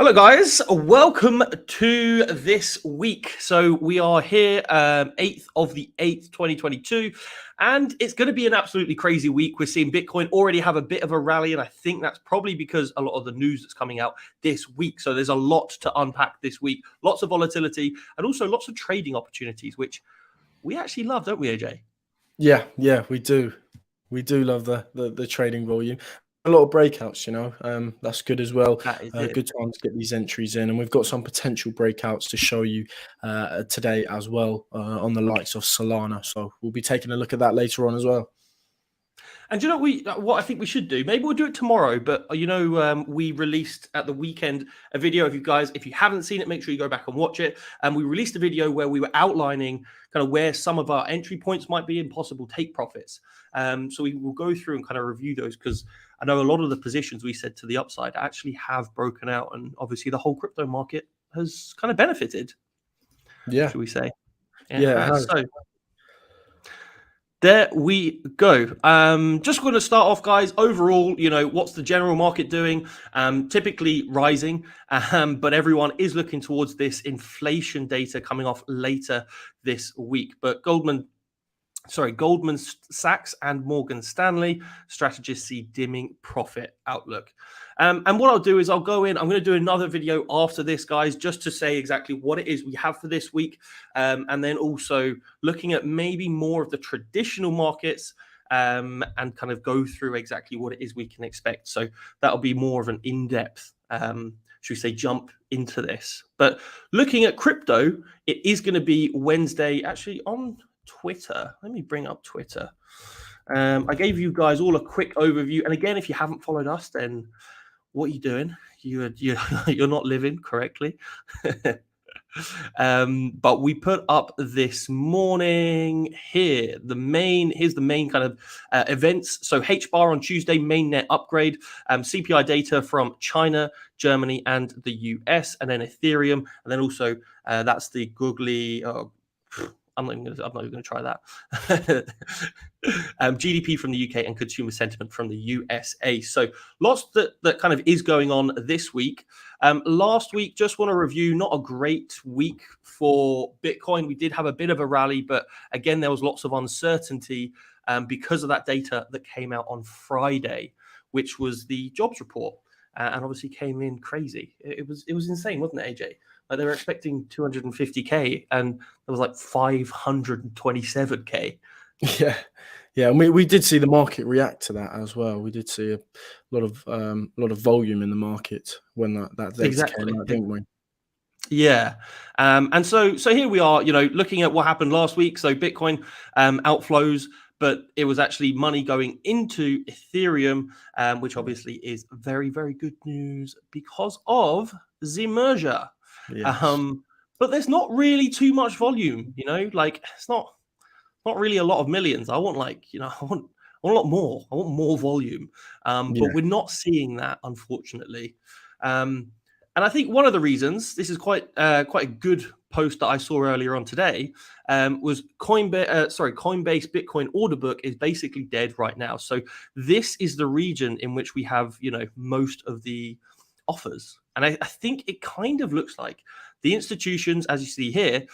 Hello guys, welcome to this week. So we are here 8th of the 8th, 2022, and it's going to be an absolutely crazy week. We're seeing Bitcoin already have a bit of a rally, and I think that's probably because a lot of the news that's coming out this week. So there's a lot to unpack this week, lots of volatility, and also lots of trading opportunities, which we actually love, don't we, AJ? Yeah, we do. We do love the trading volume. A lot of breakouts, that's good as well. That is it. Good time to get these entries in, and we've got some potential breakouts to show you today as well on the likes of Solana. So we'll be taking a look at that later on as well. And you know what I think we should do? Maybe we'll do it tomorrow. But we released at the weekend a video. If you haven't seen it, make sure you go back and watch it. And we released a video where we were outlining kind of where some of our entry points might be in possible take profits. So we will go through and kind of review those, because I know a lot of the positions we said to the upside actually have broken out, and obviously the whole crypto market has kind of benefited. Yeah, should we say? Yeah, it has. So there we go. Just going to start off, guys. Overall, what's the general market doing? Typically rising, but everyone is looking towards this inflation data coming off later this week. But Goldman Sachs and Morgan Stanley strategists see dimming profit outlook. And what I'll do is I'm going to do another video after this, guys, just to say exactly what it is we have for this week. And then also looking at maybe more of the traditional markets and kind of go through exactly what it is we can expect. So that'll be more of an in-depth, should we say, jump into this. But looking at crypto, it is going to be Wednesday, actually on Twitter. Let me bring up Twitter. I gave you guys all a quick overview, and again, if you haven't followed us, then what are you doing? You're not living correctly. But we put up this morning here here's the main kind of events. So HBAR on Tuesday, mainnet upgrade, CPI data from China, Germany, and the US, and then Ethereum, and then also that's the googly. I'm not even going to try that. GDP from the UK and consumer sentiment from the USA. So lots that kind of is going on this week. Last week, just want to review, not a great week for Bitcoin. We did have a bit of a rally, but again, there was lots of uncertainty because of that data that came out on Friday, which was the jobs report, and obviously came in crazy. It was insane, wasn't it, AJ? Like they were expecting 250K, and there was like 527K. Yeah, and we did see the market react to that as well. We did see a lot of volume in the market when that data came out, didn't we? Yeah, and so here we are, looking at what happened last week. So Bitcoin outflows, but it was actually money going into Ethereum, which obviously is very, very good news because of the merger. Yes. But there's not really too much volume, like it's not really a lot of millions. I want I want a lot more. I want more volume. But we're not seeing that, unfortunately. And I think one of the reasons, this is quite a good post that I saw earlier on today, was Coinbase Bitcoin order book is basically dead right now. So this is the region in which we have, most of the offers. And I think it kind of looks like the institutions, as you see here,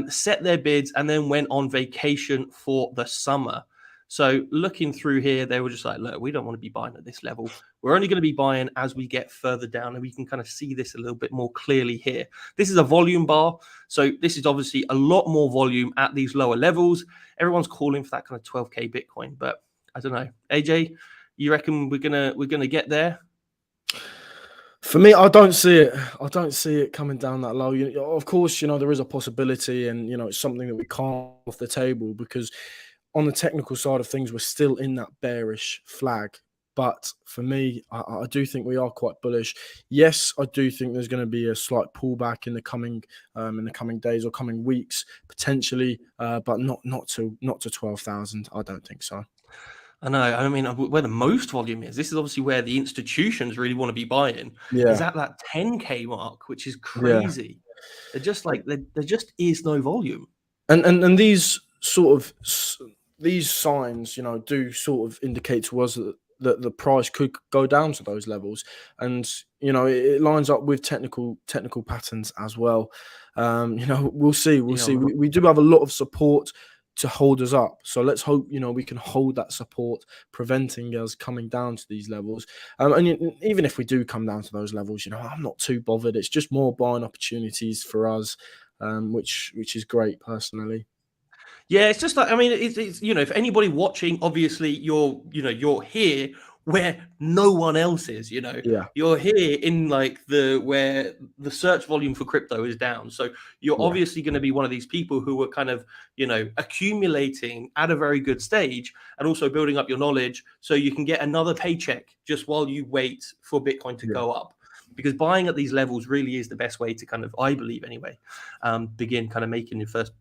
set their bids and then went on vacation for the summer. So looking through here, they were just like, look, we don't want to be buying at this level. We're only going to be buying as we get further down. And we can kind of see this a little bit more clearly here. This is a volume bar. So this is obviously a lot more volume at these lower levels. Everyone's calling for that kind of 12K Bitcoin. But I don't know. AJ, you reckon we're gonna get there? For me, I don't see it. I don't see it coming down that low. Of course, there is a possibility, and it's something that we can't off the table, because on the technical side of things, we're still in that bearish flag. But for me, I do think we are quite bullish. Yes, I do think there's going to be a slight pullback in the coming days or coming weeks potentially, but not to 12,000. I don't think so. I know. I mean, where the most volume is, this is obviously where the institutions really want to be buying. Yeah. Is at that 10K mark, which is crazy. Yeah. They're just like there just is no volume. And these sort of these signs, do sort of indicate to us that that the price could go down to those levels, and it lines up with technical patterns as well. We'll see. Yeah. We do have a lot of support to hold us up, so let's hope we can hold that support, preventing us coming down to these levels. And even if we do come down to those levels, I'm not too bothered. It's just more buying opportunities for us, which is great personally. Yeah, it's just like, I mean, it's if anybody watching, obviously you're here where no one else is. Yeah, You're here in like where the search volume for crypto is down. So you're yeah, obviously going to be one of these people who are kind of accumulating at a very good stage, and also building up your knowledge so you can get another paycheck just while you wait for Bitcoin to yeah. go up. Because buying at these levels really is the best way to kind of, I believe anyway, begin kind of making your first,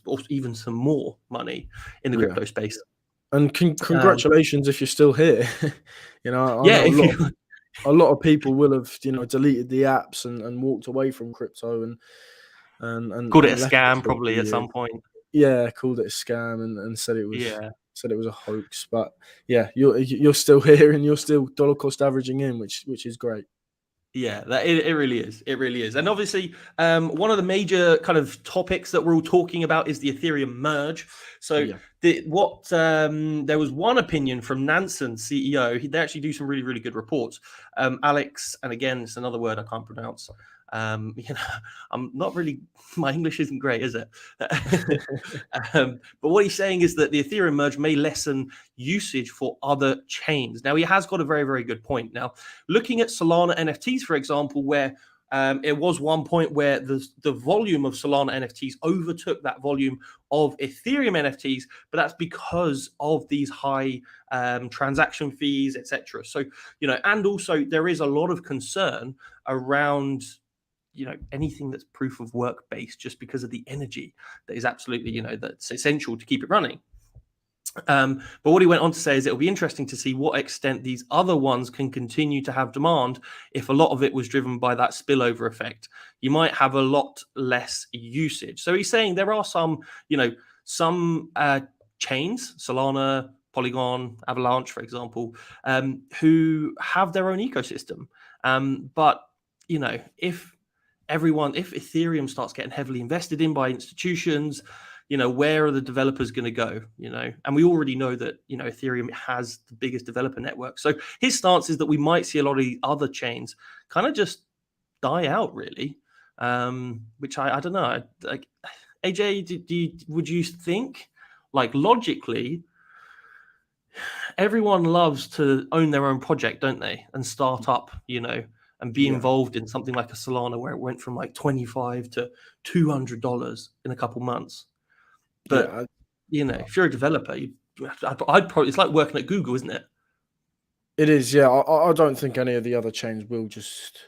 or even some more money in the Yeah. crypto space. And congratulations if you're still here. I Yeah, know if you a lot of people will have deleted the apps and walked away from crypto called it a and left it scam for a probably few at years. some point. Yeah, called it a scam and said it was Yeah. a hoax. But yeah, you're still here and you're still dollar cost averaging in, which is great. Yeah, it really is. It really is. And obviously, one of the major kind of topics that we're all talking about is the Ethereum merge. So Yeah. there was one opinion from Nansen's CEO. They actually do some really, really good reports. Alex, and again, it's another word I can't pronounce. I'm not really, my English isn't great, is it? But what he's saying is that the Ethereum merge may lessen usage for other chains. Now, he has got a very, very good point. Now, looking at Solana NFTs, for example, where it was one point where the volume of Solana NFTs overtook that volume of Ethereum NFTs, but that's because of these high transaction fees, etc. So, and also there is a lot of concern around anything that's proof of work based, just because of the energy that is absolutely that's essential to keep it running. But what he went on to say is it'll be interesting to see what extent these other ones can continue to have demand. If a lot of it was driven by that spillover effect, you might have a lot less usage. So he's saying there are some chains, Solana, Polygon, Avalanche, for example, who have their own ecosystem. But if Ethereum starts getting heavily invested in by institutions, where are the developers going to go? And we already know that Ethereum has the biggest developer network. So his stance is that we might see a lot of the other chains kind of just die out, really. Which I don't know. Like, AJ, would you think, like, logically, everyone loves to own their own project, don't they? And start up, and be involved in something like a Solana where it went from like $25 to $200 in a couple months. But if you're a developer, I'd probably, it's like working at Google, isn't it? It is, yeah. I don't think any of the other chains will just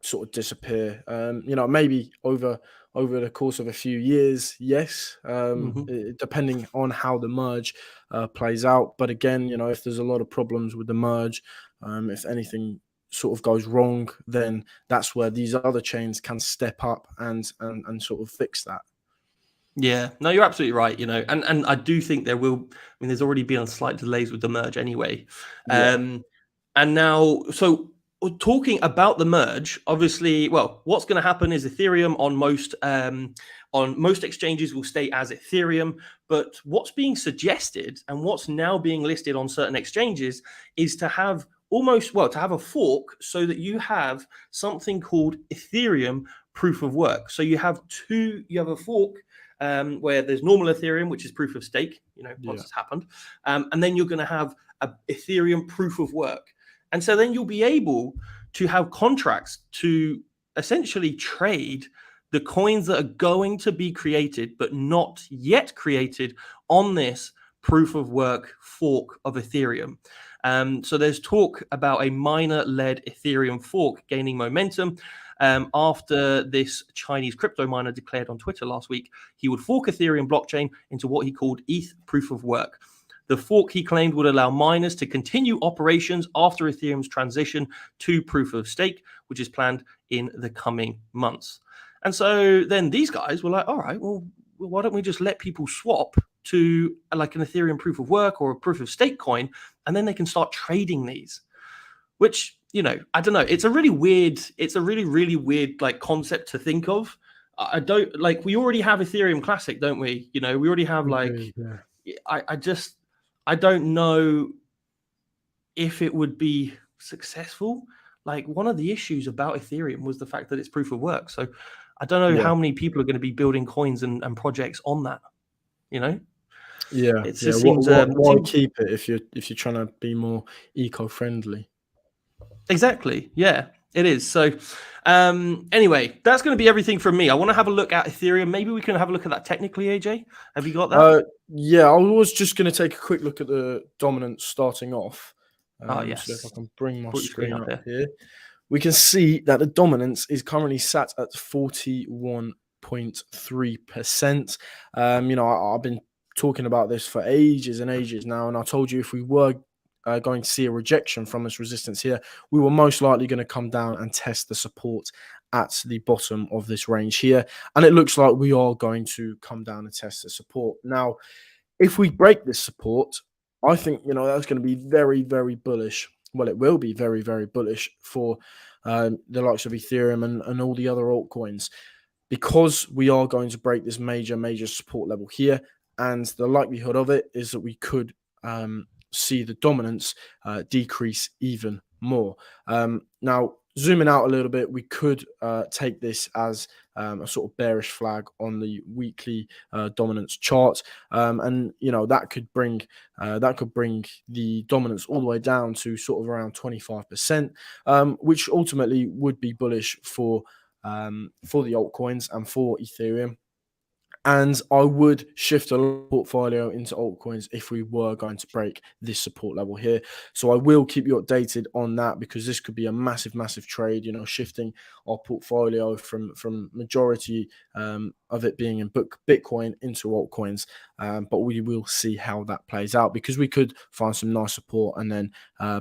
sort of disappear. Maybe over the course of a few years, yes. Depending on how the merge plays out. But again, if there's a lot of problems with the merge, if anything sort of goes wrong, then that's where these other chains can step up and sort of fix that. Yeah, no, you're absolutely right. And I do think there will. I mean, there's already been slight delays with the merge anyway. Yeah. And now, so talking about the merge, obviously, well, what's going to happen is Ethereum on most exchanges will stay as Ethereum. But what's being suggested and what's now being listed on certain exchanges is to have a fork, so that you have something called Ethereum proof of work. So you have a fork where there's normal Ethereum, which is proof of stake, once it's happened. And then you're going to have a Ethereum proof of work. And so then you'll be able to have contracts to essentially trade the coins that are going to be created, but not yet created on this proof of work fork of Ethereum. So there's talk about a miner-led Ethereum fork gaining momentum. After this Chinese crypto miner declared on Twitter last week he would fork Ethereum blockchain into what he called ETH proof of work. The fork, he claimed, would allow miners to continue operations after Ethereum's transition to proof of stake, which is planned in the coming months. And so then these guys were like, all right, well, why don't we just let people swap to like an Ethereum proof of work or a proof of stake coin and then they can start trading these, which, you know, I don't know. It's a really really weird like concept to think of. I don't like, we already have Ethereum Classic, don't we? You know, we already have like, I don't know if it would be successful. Like, one of the issues about Ethereum was the fact that it's proof of work. So I don't know how many people are going to be building coins and projects on that, you know? It just seems Why keep it if you're trying to be more eco-friendly? Exactly. Yeah, it is. So anyway, that's going to be everything from me. I want to have a look at Ethereum. Maybe we can have a look at that technically, AJ. Have you got that? Yeah, I was just going to take a quick look at the dominance starting off. Yes. So if I can bring my screen up here, we can see that the dominance is currently sat at 41.3%. You know, I've been talking about this for ages and ages now, and I told you if we were going to see a rejection from this resistance here, we were most likely going to come down and test the support at the bottom of this range here. And it looks like we are going to come down and test the support. Now, if we break this support, I think, you know, that's going to be very, very bullish. Well, it will be very, very bullish for the likes of Ethereum and all the other altcoins, because we are going to break this major support level here. And the likelihood of it is that we could see the dominance decrease even more. Now, zooming out a little bit, we could take this as a sort of bearish flag on the weekly dominance chart, and you know, that could bring the dominance all the way down to sort of around 25%, which ultimately would be bullish for the altcoins and for Ethereum. And I would shift a portfolio into altcoins if we were going to break this support level here. So I will keep you updated on that, because this could be a massive trade, you know, shifting our portfolio from majority of it being in Bitcoin into altcoins. But we will see how that plays out, because we could find some nice support and then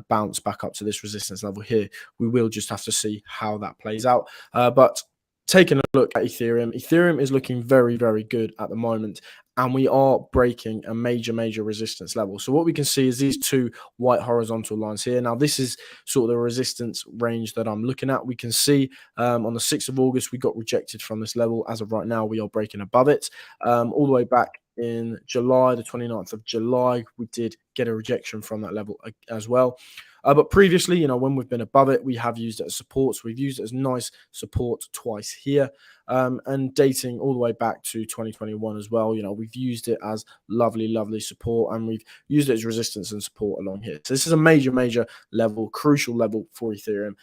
bounce back up to this resistance level here. We will just have to see how that plays out. But taking a look at Ethereum is looking very, very good at the moment, and we are breaking a major resistance level. So what we can see is these two white horizontal lines here. Now, this is sort of the resistance range that I'm looking at. We can see on the 6th of August, we got rejected from this level. As of right now, we are breaking above it. All the way back in July, the 29th of July, we did get a rejection from that level as well. But previously, you know, when we've been above it, we have used it as support. So we've used it as nice support twice here, and dating all the way back to 2021 as well. You know, we've used it as lovely support, and we've used it as resistance and support along here. So this is a major level, crucial level for Ethereum.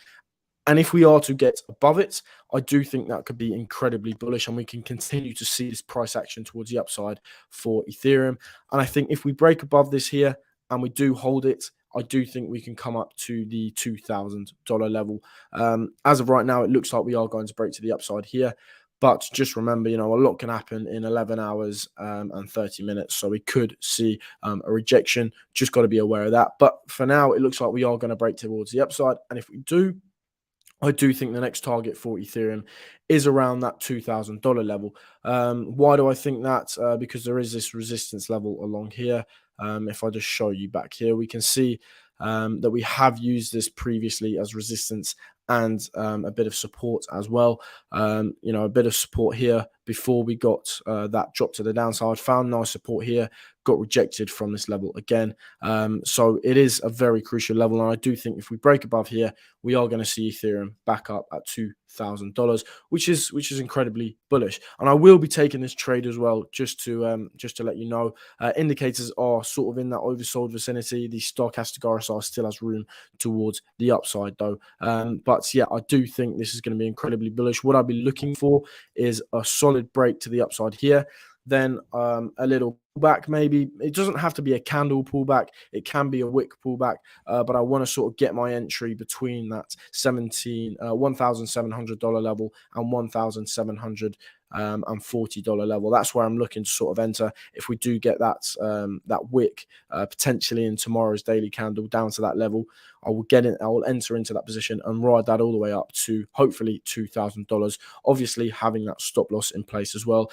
And if we are to get above it, I do think that could be incredibly bullish, and we can continue to see this price action towards the upside for Ethereum. And I think if we break above this here and we do hold it, I do think we can come up to the $2,000 level. As of right now, it looks like we are going to break to the upside here. But just remember, you know, a lot can happen in 11 hours and 30 minutes. So we could see a rejection. Just got to be aware of that. But for now, it looks like we are going to break towards the upside. And if we do, I do think the next target for Ethereum is around that $2,000 level. Why do I think that? Because there is this resistance level along here. If I just show you back here, we can see that we have used this previously as resistance and a bit of support as well. You know, a bit of support here before we got that drop to the downside. Found nice support here, got rejected from this level again. So it is a very crucial level, and I do think if we break above here, we are going to see Ethereum back up at $2,000, which is incredibly bullish. And I will be taking this trade as well, just to let you know. Indicators are sort of in that oversold vicinity. The stochastic RSI still has room towards the upside though. But yeah, I do think this is going to be incredibly bullish. What I'll be looking for is a solid break to the upside here, then a little pullback maybe. It doesn't have to be a candle pullback. It can be a wick pullback, but I want to sort of get my entry between that $1,700 level and $1,740 level. That's where I'm looking to sort of enter. If we do get that wick potentially in tomorrow's daily candle down to that level, I will enter into that position and ride that all the way up to hopefully $2,000. Obviously, having that stop loss in place as well.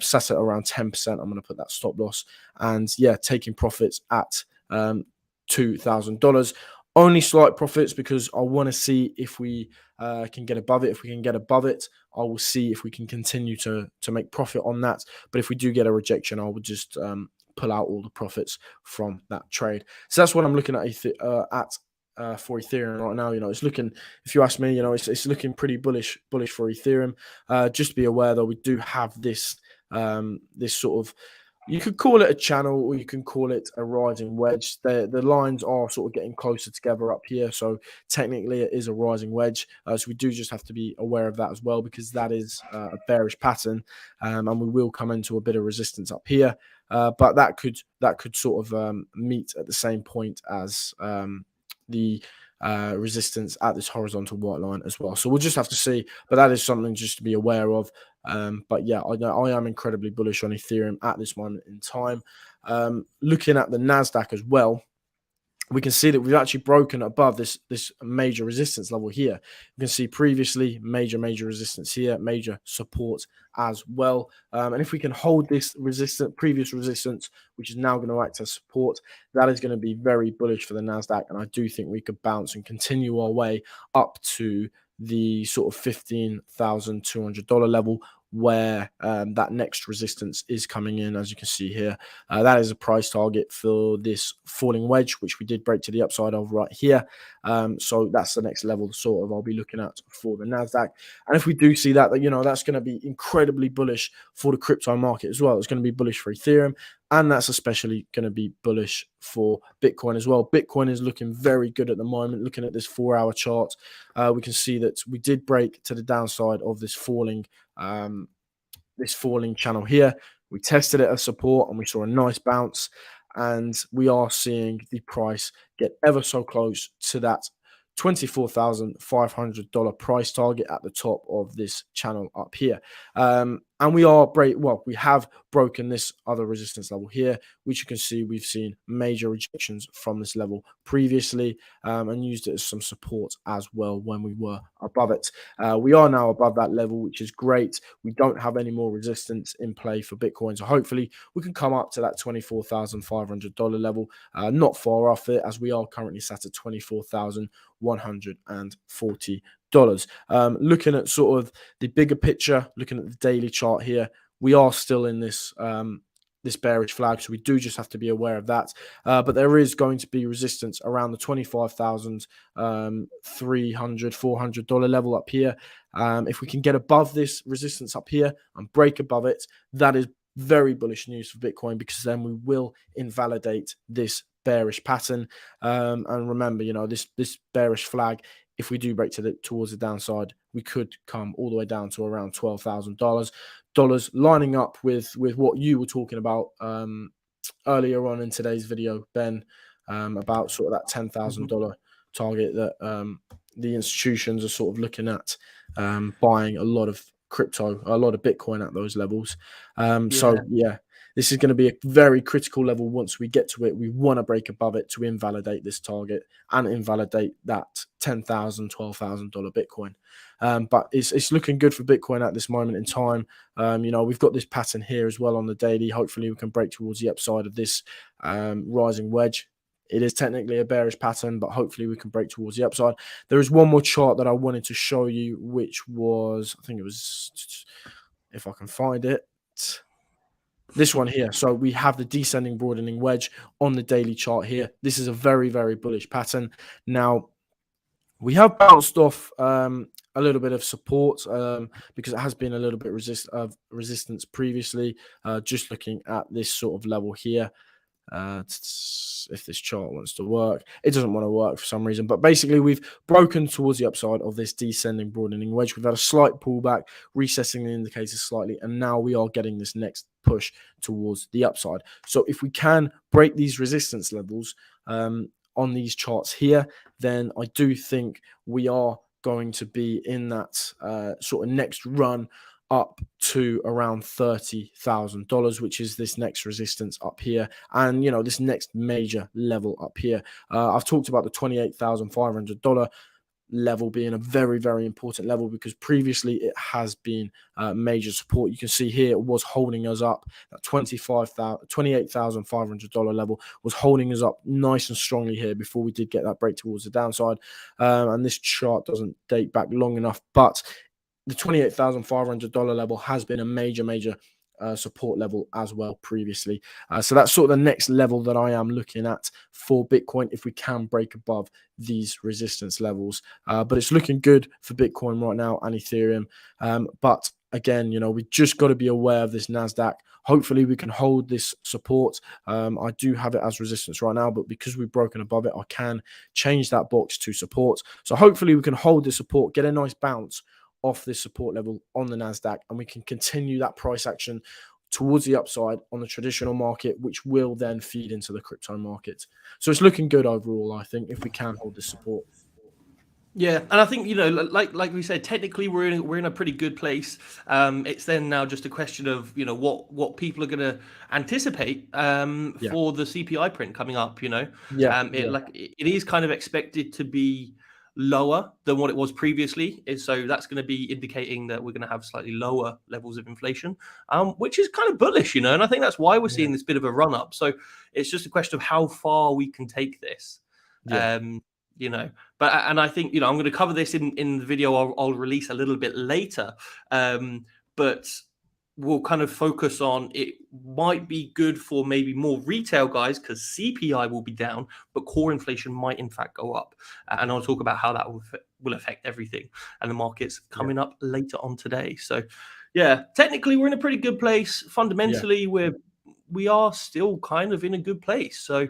Set at around 10%. I'm going to put that stop loss, and yeah, taking profits at $22,000. Only slight profits because I want to see if we can get above it. If we can get above it, I will see if we can continue to make profit on that. But if we do get a rejection, I will just pull out all the profits from that trade. So that's what I'm looking at for Ethereum right now. It's looking, if you ask me, it's looking pretty bullish for Ethereum. Just be aware though, we do have this this sort of, you could call it a channel or you can call it a rising wedge. The lines are sort of getting closer together up here. So technically it is a rising wedge. So we do just have to be aware of that as well, because that is a bearish pattern. And we will come into a bit of resistance up here. But that could sort of meet at the same point as the resistance at this horizontal white line as well. So we'll just have to see, but that is something just to be aware of. But yeah, I am incredibly bullish on Ethereum at this moment in time. Looking at the NASDAQ as well, we can see that we've actually broken above this major resistance level here. You can see previously major resistance here, major support as well. And if we can hold this previous resistance, which is now going to act as support, that is going to be very bullish for the NASDAQ. And I do think we could bounce and continue our way up to the sort of $15,200 level, where that next resistance is coming in. As you can see here, that is a price target for this falling wedge, which we did break to the upside of right here. So that's the next level sort of I'll be looking at for the NASDAQ. And if we do see that, that's going to be incredibly bullish for the crypto market as well. It's going to be bullish for Ethereum, and that's especially going to be bullish for Bitcoin as well. Bitcoin is looking very good at the moment. Looking at this 4-hour chart, we can see that we did break to the downside of this falling channel here. We tested it as support and we saw a nice bounce, and we are seeing the price get ever so close to that $24,500 price target at the top of this channel up here. And we have broken this other resistance level here, which you can see we've seen major rejections from this level previously, and used it as some support as well when we were above it. We are now above that level, which is great. We don't have any more resistance in play for Bitcoin, so hopefully we can come up to that $24,500 level, not far off it, as we are currently sat at $24,140. Looking at sort of the bigger picture, looking at the daily chart here, we are still in this this bearish flag, so we do just have to be aware of that. But there is going to be resistance around the $25,300, $400 level up here. If we can get above this resistance up here and break above it, that is very bullish news for Bitcoin, because then we will invalidate this bearish pattern. And remember, this bearish flag, if we do break towards the downside, we could come all the way down to around $12,000, lining up with what you were talking about earlier on in today's video, Ben, about sort of that $10,000 target that the institutions are sort of looking at buying a lot of crypto, a lot of Bitcoin at those levels. So yeah, this is going to be a very critical level. Once we get to it, we want to break above it to invalidate this target and invalidate that $10,000, $12,000 Bitcoin. But it's looking good for Bitcoin at this moment in time. We've got this pattern here as well on the daily. Hopefully we can break towards the upside of this rising wedge. It is technically a bearish pattern, but hopefully we can break towards the upside. There is one more chart that I wanted to show you, which was, I think it was, if I can find it, this one here. So we have the descending broadening wedge on the daily chart here. This is a very, very bullish pattern. Now, we have bounced off a little bit of support because it has been a little bit of resistance previously. Just looking at this sort of level here. If this chart wants to work, it doesn't want to work for some reason, but basically we've broken towards the upside of this descending broadening wedge. We've had a slight pullback, recessing the indicators slightly, and now we are getting this next push towards the upside. So if we can break these resistance levels on these charts here, then I do think we are going to be in that sort of next run up to around $30,000, which is this next resistance up here, and this next major level up here. I've talked about the $28,500 level being a very, very important level, because previously it has been major support. You can see here it was holding us up. That $28,500 level was holding us up nice and strongly here before we did get that break towards the downside. And this chart doesn't date back long enough, but the $28,500 level has been a major support level as well previously. So that's sort of the next level that I am looking at for Bitcoin, if we can break above these resistance levels. But it's looking good for Bitcoin right now and Ethereum. But again, we just got to be aware of this NASDAQ. Hopefully we can hold this support. I do have it as resistance right now, but because we've broken above it, I can change that box to support. So hopefully we can hold this support, get a nice bounce off this support level on the NASDAQ, and we can continue that price action towards the upside on the traditional market, which will then feed into the crypto market. So it's looking good overall, I think, if we can hold this support. Yeah, and I think, like we said, technically we're in a pretty good place. It's then now just a question of what people are going to anticipate for the CPI print coming up. It is kind of expected to be lower than what it was previously, so that's going to be indicating that we're going to have slightly lower levels of inflation, which is kind of bullish, and I think that's why we're seeing this bit of a run up. So it's just a question of how far we can take this. And I think I'm going to cover this in the video I'll release a little bit later, but we'll kind of focus on it might be good for maybe more retail guys because CPI will be down, but core inflation might in fact go up. And I'll talk about how that will affect everything and the markets coming up later on today. So yeah, technically we're in a pretty good place. Fundamentally, we are still kind of in a good place. So,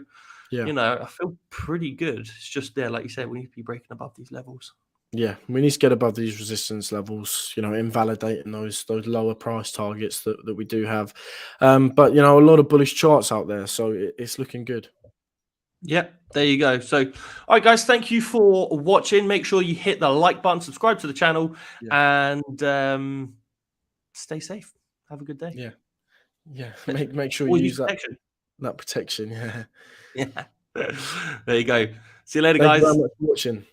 I feel pretty good. It's just there, like you said, we need to be breaking above these levels. Yeah, we need to get above these resistance levels, invalidating those lower price targets that we do have. But, a lot of bullish charts out there, so it's looking good. Yeah, there you go. So, all right, guys, thank you for watching. Make sure you hit the like button, subscribe to the channel, and stay safe. Have a good day. Yeah. Make sure you use that protection. Yeah. There you go. See you later, Thank guys. you very much for watching.